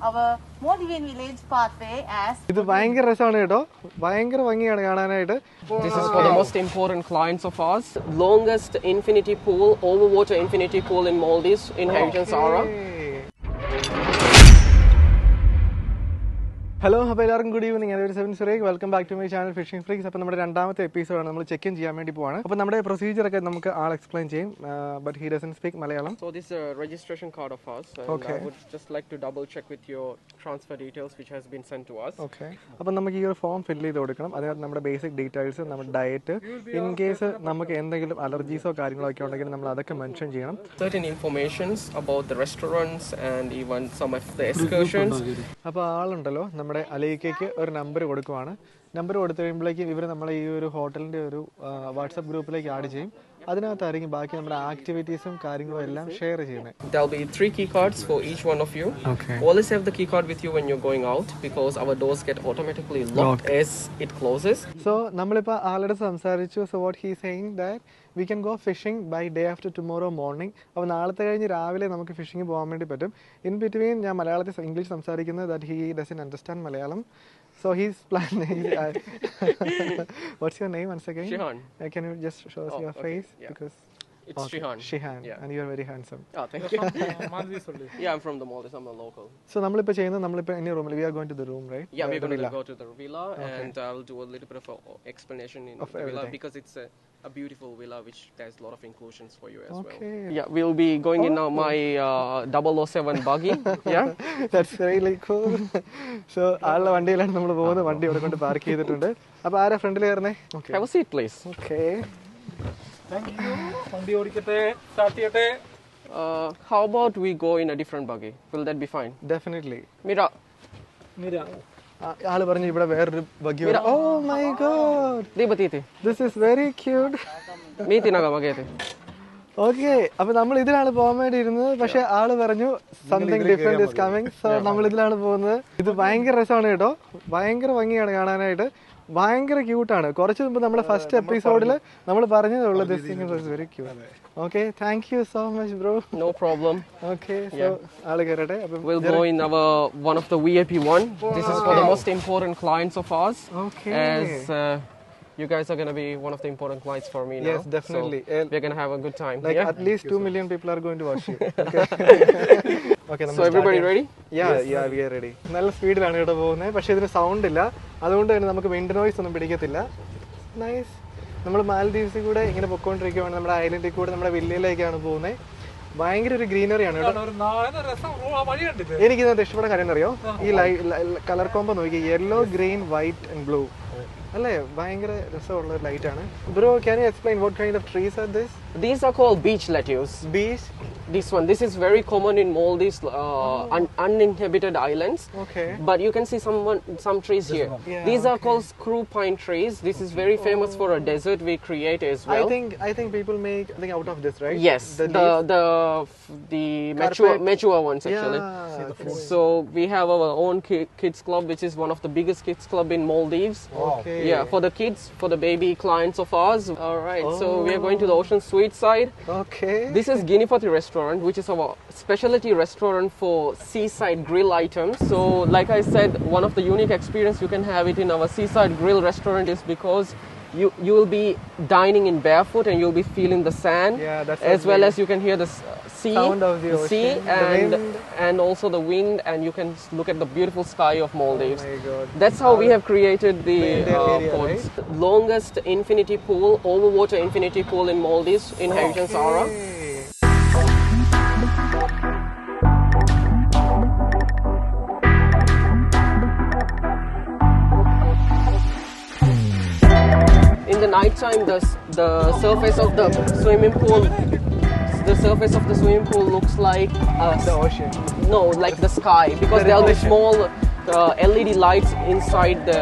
our Maldivian village pathway as. ഇത് ഭയങ്കര രസമാണ് കേട്ടോ, ഭയങ്കര ഭംഗിയാണ് കാണാനായിട്ട്. This is for the most important clients of ours. Longest infinity pool, overwater infinity pool in Maldives, in Hurricane Sara. Hello, അപ്പോൾ എല്ലാവർക്കും ഗുഡ് ഈവനിങ്. ഞാൻ seven Surekh. Welcome back to my channel fishing freaks. അപ്പോൾ നമ്മുടെ രണ്ടാമത്തെ എപ്പിസോഡാണ്. നമ്മൾ check in ചെയ്യാൻ വേണ്ടി പോവാണ്. അപ്പോൾ നമ്മുടെ പ്രൊസീജിയർ ഒക്കെ നമുക്ക് ആൾ എക്സ്പ്ലെയിൻ ചെയ്യും. But he doesn't speak Malayalam. So this is a registration card of ours. And I would just like to double check with your transfer details which has been sent to us. Okay. അപ്പോൾ നമുക്ക് ഈ ഒരു form fill ചെയ്ത് കൊടുക്കണം. അതിനകത്ത് നമ്മുടെ basic details, നമ്മുടെ diet, in case നമുക്ക് എന്തെങ്കിലും അലർജീസോ കാര്യങ്ങളോ ഒക്കെ ഉണ്ടെങ്കിൽ നമ്മൾ അതൊക്കെ മെൻഷൻ ചെയ്യണം. Certain informations about the restaurants and even some of the excursions. അപ്പോൾ ആളുണ്ടല്ലോ, നമ്മുടെ അലയിക്കേക്ക് ഒരു നമ്പർ കൊടുക്കുവാണ്. നമ്പർ കൊടുത്തു കഴിയുമ്പോഴേക്കും ഇവർ നമ്മളെ ഈ ഒരു ഹോട്ടലിൻ്റെ ഒരു വാട്സപ്പ് ഗ്രൂപ്പിലേക്ക് ആഡ് ചെയ്യും. അതിനകത്തായിരിക്കും ബാക്കി നമ്മുടെ ആക്ടിവിറ്റീസും കാര്യങ്ങളും എല്ലാം ഷെയർ ചെയ്യുന്നത്. There'll be 3 key cards for each one of you. Okay. Always have the key card with you when you're going out because our doors get automatically locked as it closes. So നമ്മളിപ്പോൾ ആളുടെ സംസാരിച്ചു. So what he's saying that we can go fishing by day after tomorrow morning. അപ്പോൾ നാളത്തെ കഴിഞ്ഞ് രാവിലെ നമുക്ക് phishing പോകാൻ വേണ്ടി പറ്റും. ഇൻ ബിറ്റ്വീൻ ഞാൻ മലയാളത്തിൽ ഇംഗ്ലീഷ് സംസാരിക്കുന്നത് that he doesn't understand Malayalam. So he's planning. What's your name once again? Shihan. Can you just show us your face? Yeah. Because It's Shihan. Shihan. Yeah. And you're very handsome. Oh, thank you. Yeah, I'm from the Maldives. I'm a local. So നമ്മളിപ്പോൾ ചെയ്യുന്നത്, നമ്മളിപ്പോൾ in your room. We are going to the room, right? Yeah, we're going to go to the villa, and I'll do a little bit of a explanation in the villa because it's a beautiful villa which has a lot of inclusions for you as well. Yeah, we'll be going in my 007 buggy. Yeah, that's really cool. So ആളുടെ വണ്ടിയിലാണ് നമ്മൾ പോകുന്നത്. വണ്ടി ഇവിടെ കൊണ്ട് park ചെയ്തിട്ടുണ്ട്. അപ്പോൾ ആരാ ഫ്രണ്ടിൽ കയറുന്നേ? Have a seat, please. Okay. Thank you. വണ്ടി ഓടിക്കട്ടെ, സ്റ്റാർട്ട് ചെയ്യട്ടെ. How about we go in a different buggy? Will that be fine? Definitely. Mira. ആള് പറഞ്ഞു ഇവിടെ വേറൊരു ബഗ്ഗി വരും. Oh my god. Dibatiti. This is very cute. Meeti naga magete. Okay. അപ്പോൾ നമ്മൾ ഇതിലാണ് പോകാൻ വേണ്ടി ഇരുന്നത്. പക്ഷെ ആള് പറഞ്ഞു something different is coming. So നമ്മൾ ഇതിലാണ് പോകുന്നത്. ഇത് ഭയങ്കര രസമാണ് കേട്ടോ, ഭയങ്കര ഭംഗിയാണ് കാണാനായിട്ട്, ഭയങ്കര ക്യൂട്ടാണ്. കുറച്ച് മുമ്പ് നമ്മുടെ ഫസ്റ്റ് എപ്പിസോഡിൽ നമ്മൾ പറഞ്ഞതുള്ളൂ this thing was very cute. Okay, thank you so much bro. No problem. Okay, so ആള് കയറട്ടെ. We'll go in our one of the VIP one. This is for the most important clients of ours. Okay. As you guys are going to be one of the important clients for me now. Yes, definitely. So we're going to have a good time. Like at least 2 million people are going to watch you. Okay. Okay, so everybody ready? Yeah, we are ready. നല്ല സ്പീഡിലാണ് ഇവിടെ പോകുന്നത്. പക്ഷേ ഇതിന് sound ഇല്ല, അതുകൊണ്ട് തന്നെ നമുക്ക് വിൻഡ് നോയ്സ് ഒന്നും പിടിക്കത്തില്ല. നൈസ്. നമ്മൾ മാൽദീവ്സിൽ കൂടെ ഇങ്ങനെ പൊക്കോണ്ടിരിക്കുകയാണ്. നമ്മുടെ ഐലൻഡിൽ കൂടെ നമ്മുടെ വില്ലയിലേക്കാണ് പോകുന്നത്. ഭയങ്കര ഒരു ഗ്രീനറി ആണ് കേട്ടോ. എനിക്കിതിനകത്ത് ഇഷ്ടപ്പെട്ട കാര്യം അറിയോ, ഈ കളർ കോമ്പോ നോക്കി, yellow, green, white and blue അല്ലേ, ഭയങ്കര രസമുള്ള ഒരു ലൈറ്റ് ആണ്. Bro, can you explain what kind of trees are this? These are called beach lettuce. Beach? This is very common in Maldives, uninhabited islands. Okay. But you can see some trees here. Yeah, These are called screw pine trees. This is very famous for a desert we create as well. I think people make something out of this, right? Yes, the mature ones actually. Yeah. So we have our own kids club, which is one of the biggest kids club in Maldives. Okay. Yeah, for the kids, for the baby clients of ours. All right, so we are going to the ocean sweet side. Okay. This is Ginipati restaurant, which is our specialty restaurant for seaside grill items. So like I said, one of the unique experience you can have it in our seaside grill restaurant is because you will be dining in barefoot and you'll be feeling the sand, as well as you can hear the sea, sound of the ocean, and also the wind, and you can look at the beautiful sky of Maldives. Oh my god. That's how we have created the area, pods. Longest infinity pool, overwater infinity pool in Maldives, in Hurricane Sara. In the night time, the surface of the swimming pool looks like The ocean. No, like the sky, because there'll be small LED lights inside the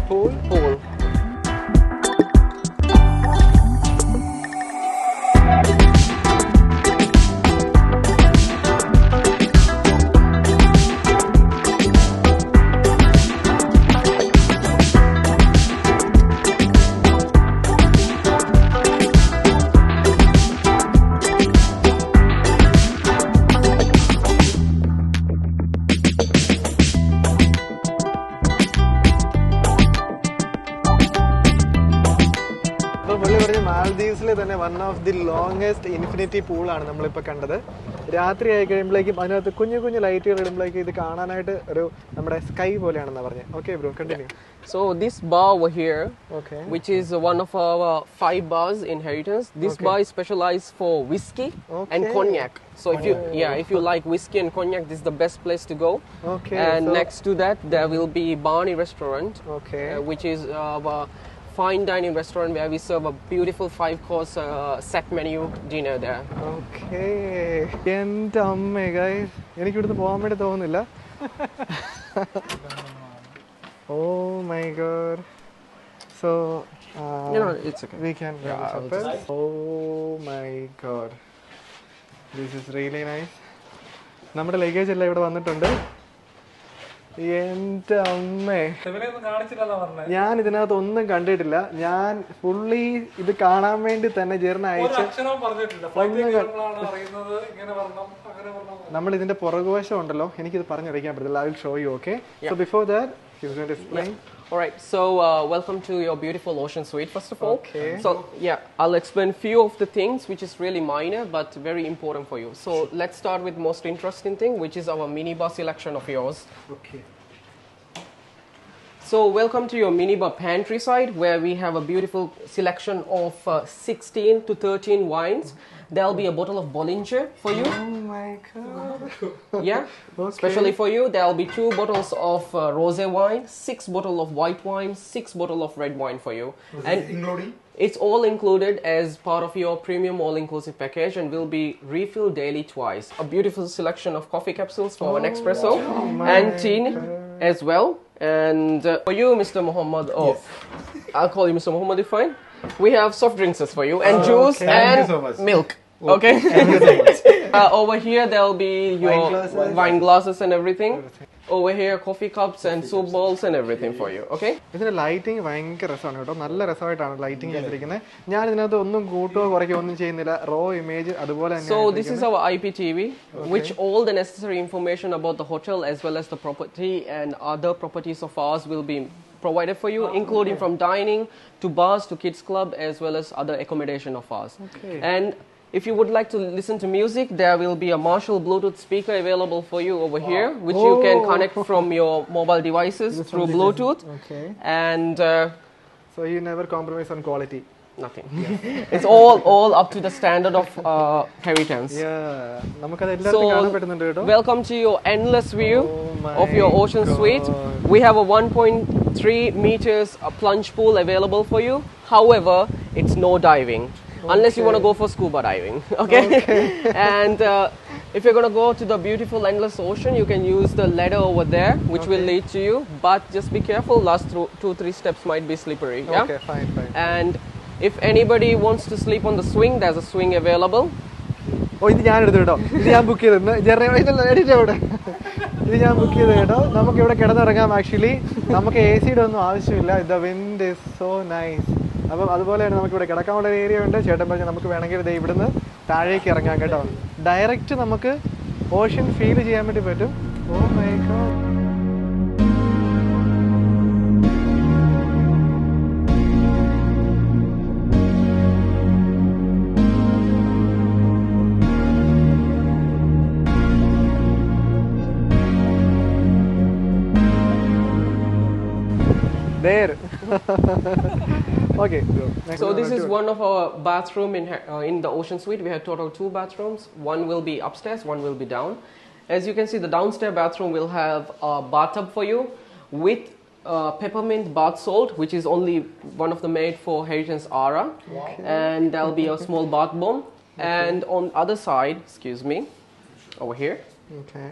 pool. തന്നെ one of the longest infinity പൂളാണ് നമ്മളിപ്പോൾ കണ്ടത്. രാത്രി ആയി കഴിയുമ്പോഴേക്കും അതിനകത്ത് കുഞ്ഞു കുഞ്ഞു ലൈറ്റുകൾ ഇടുമ്പോഴേക്കും ഇത് കാണാനായിട്ട് ഒരു നമ്മുടെ സ്കൈ പോലെയാണെന്നാണ് പറഞ്ഞത്. Okay bro, continue. So this bar over here, Okay. which is one of our 5 bars in Heritage. This bar is specialized for whiskey and cognac. So if you like whiskey and cognac, this is the best place to go. Okay. And next to that, there will be Barney Restaurant, Okay. which is a fine dining restaurant where we serve a beautiful 5-course set menu dinner there. Okay. എൻ്റെ അമ്മേ guys, എനിക്ക് ഇവിടുന്ന് പോകാൻ വേണ്ടി തോന്നുന്നില്ല. Oh my god. So It's okay. we can grab a supper. Oh my god. This is really nice. നമ്മുടെ luggage എല്ലാം ഇവിടെ വന്നിട്ടുണ്ട്. എൻ്റെ അമ്മേ, ഞാൻ ഇതിനകത്ത് ഒന്നും കണ്ടിട്ടില്ല. ഞാൻ ഫുള്ളി ഇത് കാണാൻ വേണ്ടി തന്നെ ജേർണ അയച്ച് നമ്മൾ ഇതിന്റെ പുറകുവശം ഉണ്ടല്ലോ, എനിക്കിത് പറഞ്ഞറിയിക്കാൻ പറ്റില്ല. I will show you. Okay, so before that he's going to explain. All right, so welcome to your beautiful ocean suite first of all. Okay. So I'll explain few of the things which is really minor but very important for you. So let's start with most interesting thing, which is our minibar selection of yours. Okay. So welcome to your minibar pantry side, where we have a beautiful selection of 16 to 13 wines. There'll be a bottle of Bollinger for you. Oh my god. Yeah, Okay. Especially for you. There'll be 2 bottles of rosé wine, 6 bottles of white wine, 6 bottles of red wine for you. And including? It's all included as part of your premium all-inclusive package and will be refilled daily twice. A beautiful selection of coffee capsules for an espresso and tea as well. And for you, Mr. Muhammad, I'll call you Mr. Muhammad if fine. We have soft drinks for you and juice and Thank you so much. milk. Okay. Thank you so much. Over here there will be your wine glasses and everything. Over here coffee cups and soup bowls and everything for you. Okay. ഇതിന്റെ lighting ഭയങ്കര രസമാണ് കേട്ടോ. നല്ല രസമായിട്ടാണ് lighting ചെയ്തിരിക്കുന്നത്. ഞാൻ ഇതിനകത്ത് ഒന്നും കൂട്ടുകയോ കുറയ്ക്കുകയോ ഒന്നും ചെയ്യുന്നില്ല. റോ ഇമേജ് അതുപോലെ തന്നെ. So this is our IPTV, which all the necessary information about the hotel as well as the property and other properties of ours will be provided for you, including from dining to bars to kids club as well as other accommodation of ours. Okay. And if you would like to listen to music, there will be a Marshall Bluetooth speaker available for you over here, which you can connect from your mobile devices through Bluetooth. Okay. And So you never compromise on quality. nothing. It's all up to the standard of Heritage. Yeah. നമുക്കത് എല്ലാവർക്കും കാണാൻ പറ്റുന്നുണ്ട് കേട്ടോ. Welcome to your endless view of your ocean suite. We have a 1.3 meters plunge pool available for you. However, it's no diving. Unless you want to go for scuba diving. Okay? And if you're going to go to the beautiful endless ocean, you can use the ladder over there, which will lead to you. But just be careful, last 2-3 steps might be slippery. Yeah? Okay, fine. And if anybody wants to sleep on the swing, there's a swing available. ഓ, ഇത് ഞാൻ എടുത്തു കേട്ടോ. ഇത് ഞാൻ book ചെയ്തിരുന്നു. ഇത് ഞാൻ book ചെയ്ത് കേട്ടോ. നമുക്ക് ഇവിടെ കിടന്നിറങ്ങാം. ആക്ച്വലി നമുക്ക് AC യുടെ ഒന്നും ആവശ്യമില്ല. The wind is so nice. അപ്പം അതുപോലെ തന്നെ നമുക്ക് ഇവിടെ കിടക്കാനുള്ള ഒരു ഏരിയ ഉണ്ട്. ചേട്ടൻ പറഞ്ഞാൽ നമുക്ക് വേണമെങ്കിൽ ഇത് ഇവിടുന്ന് താഴേക്ക് ഇറങ്ങാം കേട്ടോ. ഡയറക്റ്റ് നമുക്ക് ഓഷ്യൻ ഫീൽ ചെയ്യാൻ വേണ്ടി പറ്റും. Oh my god. There. Okay. So this is one of our bathroom in the ocean suite. We have total 2 bathrooms. One will be upstairs, one will be down. As you can see, the downstairs bathroom will have a bathtub for you with peppermint bath salt, which is only one of the made for Heritage Ara. And there'll be a small bath bomb. And on other side, excuse me, over here. Okay.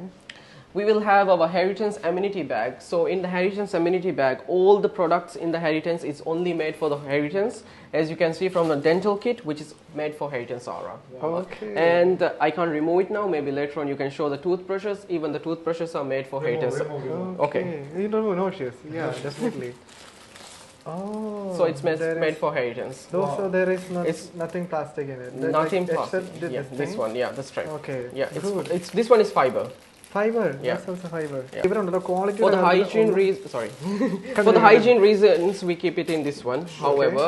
We will have our Heritage amenity bag. So in the Heritage amenity bag, all the products in the Heritage is only made for the Heritage. As you can see from the dental kit, which is made for Heritage Aura. Okay. And I can't remove it now. Maybe later on you can show the toothbrushes. Even the toothbrushes are made for Heritage. Okay. You don't know notice. Yeah, definitely. Oh. So it's made for Heritage. So there is nothing plastic in it. Nothing except plastic. this Yeah, this thing? one. Yeah, that's right. Okay. Yeah, this one is fiber. Fiber. Yeah. That's also fiber. Different quality. For the hygiene for the hygiene reasons, we keep it in this one. However,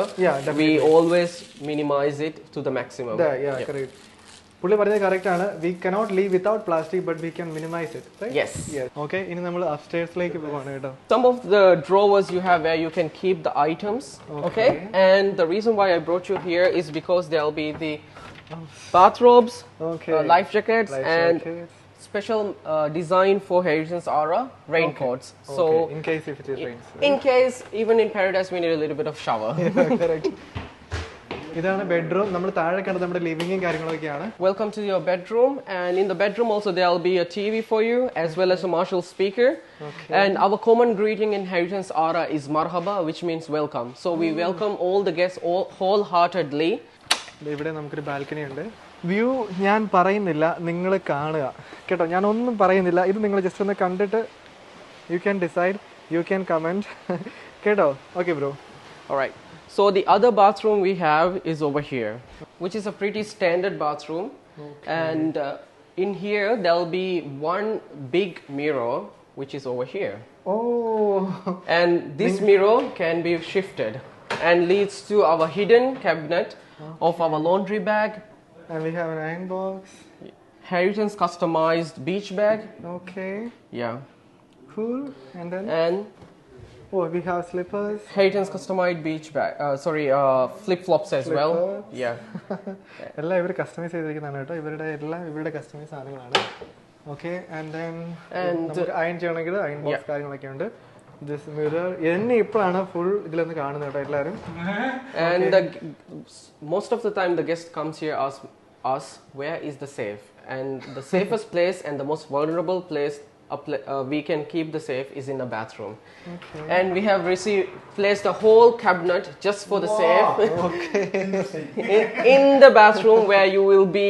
we always minimize it to the maximum. Yeah, correct. പുള്ളി പറഞ്ഞത് correct ആണ്. We cannot live without plastic, but we can minimize it. Right? Yes. Okay. ഇനി നമ്മൾ upstairsലേക്ക് പോവാണ് കേട്ടോ. Some of the drawers you have where you can keep the items. Okay. And the reason why I brought you here is because there'll be the bathrobes, life jackets, and special design for Heritage Aura raincoats. So in case if it is rains. In case even in paradise we need a little bit of shower. Correct. ഇതാണ് bedroom. നമ്മൾ താഴെ കണ്ടത് നമ്മുടെ ലിവിംഗും കാര്യങ്ങളൊക്കെയാണ്. Welcome to your bedroom, and in the bedroom also there'll be a TV for you as well as a Marshall speaker. And our common greeting in Heritage Aura is marhaba, which means welcome. So we welcome all the guests wholeheartedly. ഇവിടെ നമുക്കൊരു balcony ഉണ്ട്. View ഞാൻ പറയുന്നില്ല, നിങ്ങൾ കാണുക കേട്ടോ. ഞാൻ ഒന്നും പറയുന്നില്ല, ഇത് നിങ്ങൾ ജസ്റ്റ് ഒന്ന് കണ്ടിട്ട് you can decide, you can comment കേട്ടോ. Okay bro. Alright. So the other bathroom we have is over here, which is a pretty standard bathroom. And in here there'll be one big mirror which is over here. And this mirror can be shifted and leads to our hidden cabinet of our laundry bag. And we have an iron box. Heritage customized beach bag. Okay. Yeah. Cool. And then we have slippers. Heritage customized beach bag. Flip flops as well. Yeah. എല്ലാം ഇവർ customise ചെയ്തിരിക്കുന്നതാണ് കേട്ടോ. ഇവരുടെ customise സാധനങ്ങളാണ്. Okay. And then നമുക്ക് iron ചെയ്യണമെങ്കിൽ iron box കാര്യങ്ങളൊക്കെ ഉണ്ട്. This mirror എന്നെ ഇപ്പോഴാണ് ഫുൾ ഇതിലൊന്ന് കാണുന്നത് കേട്ടോ എല്ലാവരും. And most of the time the guest comes here asks us where is the safe, and the safest place and the most vulnerable place we can keep the safe is in a bathroom. And we have placed a whole cabinet just for the safe. in the bathroom where you will be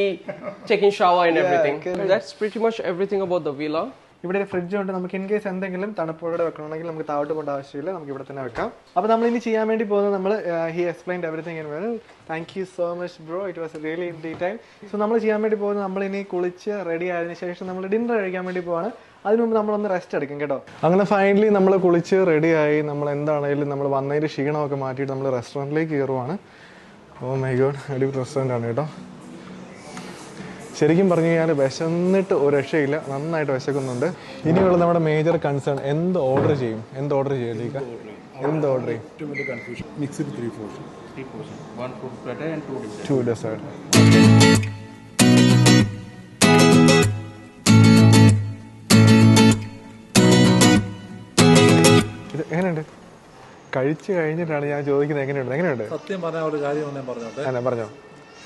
taking shower and everything. That's pretty much everything about the villa. ഇവിടെ ഒരു fridge ഉണ്ട്. നമുക്ക് in case എന്തെങ്കിലും തണുപ്പോടെ വെക്കണമെങ്കിൽ നമുക്ക് താഴോട്ട് പോകേണ്ട ആവശ്യമില്ല, നമുക്ക് ഇവിടെ തന്നെ വെക്കാം. അപ്പോൾ നമ്മൾ ഇനി ചെയ്യാൻ വേണ്ടി പോകുന്നത് നമ്മൾ he explained everything in well. Thank you so much bro, it was really in detail. So നമ്മൾ ചെയ്യാൻ വേണ്ടി പോകുന്നത് നമ്മളിനി കുളിച്ച് റെഡി ആയതിനു ശേഷം നമ്മൾ ഡിന്നർ കഴിക്കാൻ വേണ്ടി പോവാണ്. അതിനു മുമ്പ് നമ്മളൊന്ന് റെസ്റ്റ് എടുക്കും കേട്ടോ. അങ്ങനെ ഫൈനലി നമ്മൾ കുളിച്ച് റെഡിയായി. നമ്മൾ എന്താണെങ്കിലും നമ്മൾ വന്നതിൻ്റെ ക്ഷീണമൊക്കെ മാറ്റിയിട്ട് നമ്മൾ റെസ്റ്റോറൻറ്റിലേക്ക് കയറുവാണ്. ഓ മൈ ഗോഡ്, അടിപൊളി റെസ്റ്റോറൻ്റ് ആണ് കേട്ടോ. ശരിക്കും പറഞ്ഞു കഴിഞ്ഞാൽ വിശന്നിട്ട് ഒരു രക്ഷയില്ല, നന്നായിട്ട് വിശക്കുന്നുണ്ട്. ഇനിയുള്ള നമ്മുടെ മേജർ കൺസേൺ എന്ത് ഓർഡർ ചെയ്യും, എന്ത് ഓർഡർ ചെയ്യും ലീക്ക, എന്ത് ഓർഡർ ചെയ്യും? Mixed 3 portions. 1 fruit platter and 2 dessert. 2 dessert. ഇത് എങ്ങനെയുണ്ട്? കഴിച്ചു കഴിഞ്ഞിട്ടാണ് ഞാൻ ചോദിക്കുന്നത് എങ്ങനെയുണ്ട്. സത്യം പറഞ്ഞ ഒരു കാര്യം ഞാൻ പറഞ്ഞോട്ടെ. പറഞ്ഞോ.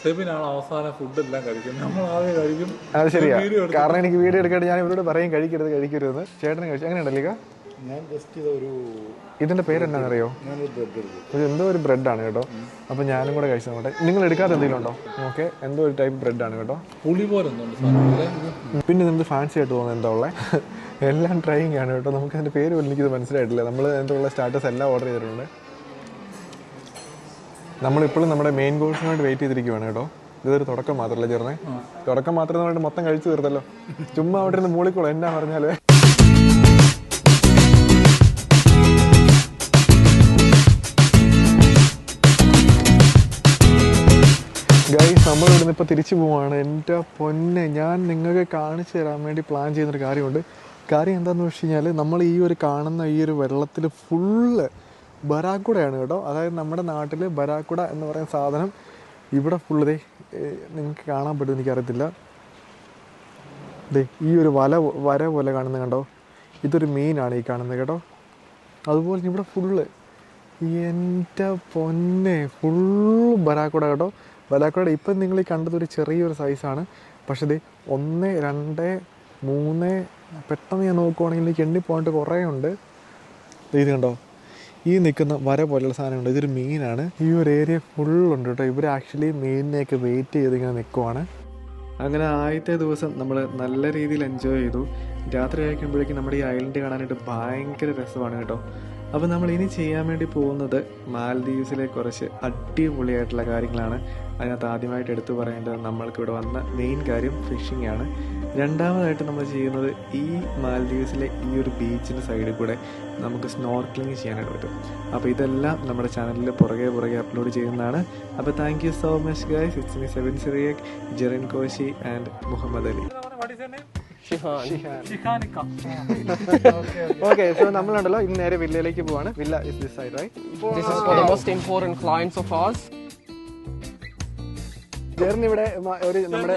സെബിനാണ് അവസാനം ഫുഡെല്ലാം കഴിക്കുന്നത്, നമ്മൾ ആദ്യം കഴിക്കും. അത് ശരിയാ, കാരണം എനിക്ക് വീഡിയോ എടുക്കാണ്ട് ഞാൻ ഇവരോട് പറയും കഴിക്കരുത്. ചേട്ടന് കഴിച്ചു. എങ്ങനെയുണ്ടല്ലോ? ഞാൻ ജസ്റ്റ് ഒരു ഇതിന്റെ പേര് എന്താണെന്നറിയോ? എന്തോ ഒരു ബ്രെഡാണ് കേട്ടോ. അപ്പോൾ ഞാനും കൂടെ കഴിച്ചു നോട്ടെ. നിങ്ങൾ എടുക്കാതെ എന്തെങ്കിലും ഉണ്ടോ? ഓക്കെ, എന്തോ ഒരു ടൈപ്പ് ബ്രെഡാണ് കേട്ടോ. പുളി പോലെ പിന്നെ എന്ത് ഫാൻസി ആയിട്ട് തോന്നുന്നത് എന്താ ഉള്ളത്? എല്ലാം ട്രൈയിങ് ആണ് കേട്ടോ. നമുക്ക് അതിൻ്റെ പേര് പോലും എനിക്കിത് മനസ്സിലായിട്ടില്ല. നമ്മൾ അതിൻ്റെ ഉള്ള സ്റ്റാർട്ടേഴ്സ് എല്ലാം ഓർഡർ ചെയ്തിട്ടുണ്ട്. നമ്മളിപ്പോഴും നമ്മുടെ മെയിൻ കോഴ്സിനായിട്ട് വെയിറ്റ് ചെയ്തിരിക്കുവാണ് കേട്ടോ. ഇതൊരു തുടക്കം മാത്രമല്ല ചേർന്നേ, തുടക്കം മാത്രം പറഞ്ഞിട്ട് മൊത്തം കഴിച്ചു തീർത്തല്ലോ. ചുമ്മാ അവിടെ ഇരുന്ന് മൂളിക്കോളൂ എന്നാ പറഞ്ഞാൽ. ഗൈസ്, നമ്മളിവിടെ നിന്ന് ഇപ്പോൾ തിരിച്ചു പോവാണ്. എൻ്റെ പൊന്നെ, ഞാൻ നിങ്ങൾക്ക് കാണിച്ചു തരാൻ വേണ്ടി പ്ലാൻ ചെയ്യുന്നൊരു കാര്യമുണ്ട്. കാര്യം എന്താണെന്ന് വെച്ച് കഴിഞ്ഞാൽ നമ്മൾ ഈ ഒരു കാണുന്ന ഈ ഒരു വെള്ളത്തിൽ ഫുള്ള് ബരാക്കുടയാണ് കേട്ടോ. അതായത് നമ്മുടെ നാട്ടിൽ ബരാക്കുട എന്ന് പറയുന്ന സാധനം ഇവിടെ ഫുള്ള് നിങ്ങൾക്ക് കാണാൻ പറ്റും, എനിക്കറിയത്തില്ല. ഈ ഒരു വര പോലെ കാണുന്നത് കണ്ടോ, ഇതൊരു മീനാണ് ഈ കാണുന്നത് കേട്ടോ. അതുപോലെ ഇവിടെ ഫുള്ള് എൻ്റെ പൊന്നെ ഫുള്ള് ബരാക്കുട കേട്ടോ. ബരാക്കുട ഇപ്പം നിങ്ങൾ ഈ കണ്ടത് ഒരു ചെറിയൊരു സൈസാണ്, പക്ഷേ ഇത് 1, 2, 3 പെട്ടെന്ന് ഞാൻ നോക്കുവാണെങ്കിൽ എനിക്ക് എണ്ണി പോയിട്ട് കുറേ ഉണ്ട്. ഇത് കണ്ടോ, ഈ നിൽക്കുന്ന വര പോലെയുള്ള സാധനമുണ്ട്, ഇതൊരു മീനാണ്. ഈ ഒരു ഏരിയ ഫുള്ളുണ്ട് കേട്ടോ. ഇവർ ആക്ച്വലി മീനിനെയൊക്കെ വെയിറ്റ് ചെയ്ത് ഇങ്ങനെ നിൽക്കുവാണ്. അങ്ങനെ ആദ്യത്തെ ദിവസം നമ്മൾ നല്ല രീതിയിൽ എൻജോയ് ചെയ്തു. രാത്രി ആയിരിക്കുമ്പോഴേക്കും നമ്മുടെ ഈ ഐലൻഡ് കാണാനായിട്ട് ഭയങ്കര രസമാണ് കേട്ടോ. അപ്പോൾ നമ്മൾ ഇനി ചെയ്യാൻ വേണ്ടി പോകുന്നത് മാൽദീവ്സിലെ കുറച്ച് അടിപൊളിയായിട്ടുള്ള കാര്യങ്ങളാണ്. അതിനകത്ത് ആദ്യമായിട്ട് എടുത്തു പറയേണ്ടത് നമ്മൾക്ക് ഇവിടെ വന്ന മെയിൻ കാര്യം ഫിഷിംഗ് ആണ്. രണ്ടാമതായിട്ട് നമ്മൾ ചെയ്യുന്നത് ഈ മാൽദീവ്സിലെ ഈ ഒരു ബീച്ചിൻ്റെ സൈഡിൽ കൂടെ നമുക്ക് സ്നോർക്കലിംഗ് ചെയ്യാനായിട്ട് പറ്റും. അപ്പോൾ ഇതെല്ലാം നമ്മുടെ ചാനലിൽ പുറകെ അപ്ലോഡ് ചെയ്യുന്നതാണ്. അപ്പോൾ thank you so much guys. It's me Sevin Cyriac, Jerin Koshy and Muhammad Ali. Okay, so നമ്മളുണ്ടല്ലോ ഇന്ന് നേരെ വില്ലയിലേക്ക് പോവാണ്. Villa is this side, right? This is for the most important clients of ours. Jerin ഇവിടെ ഒരു നമ്മുടെ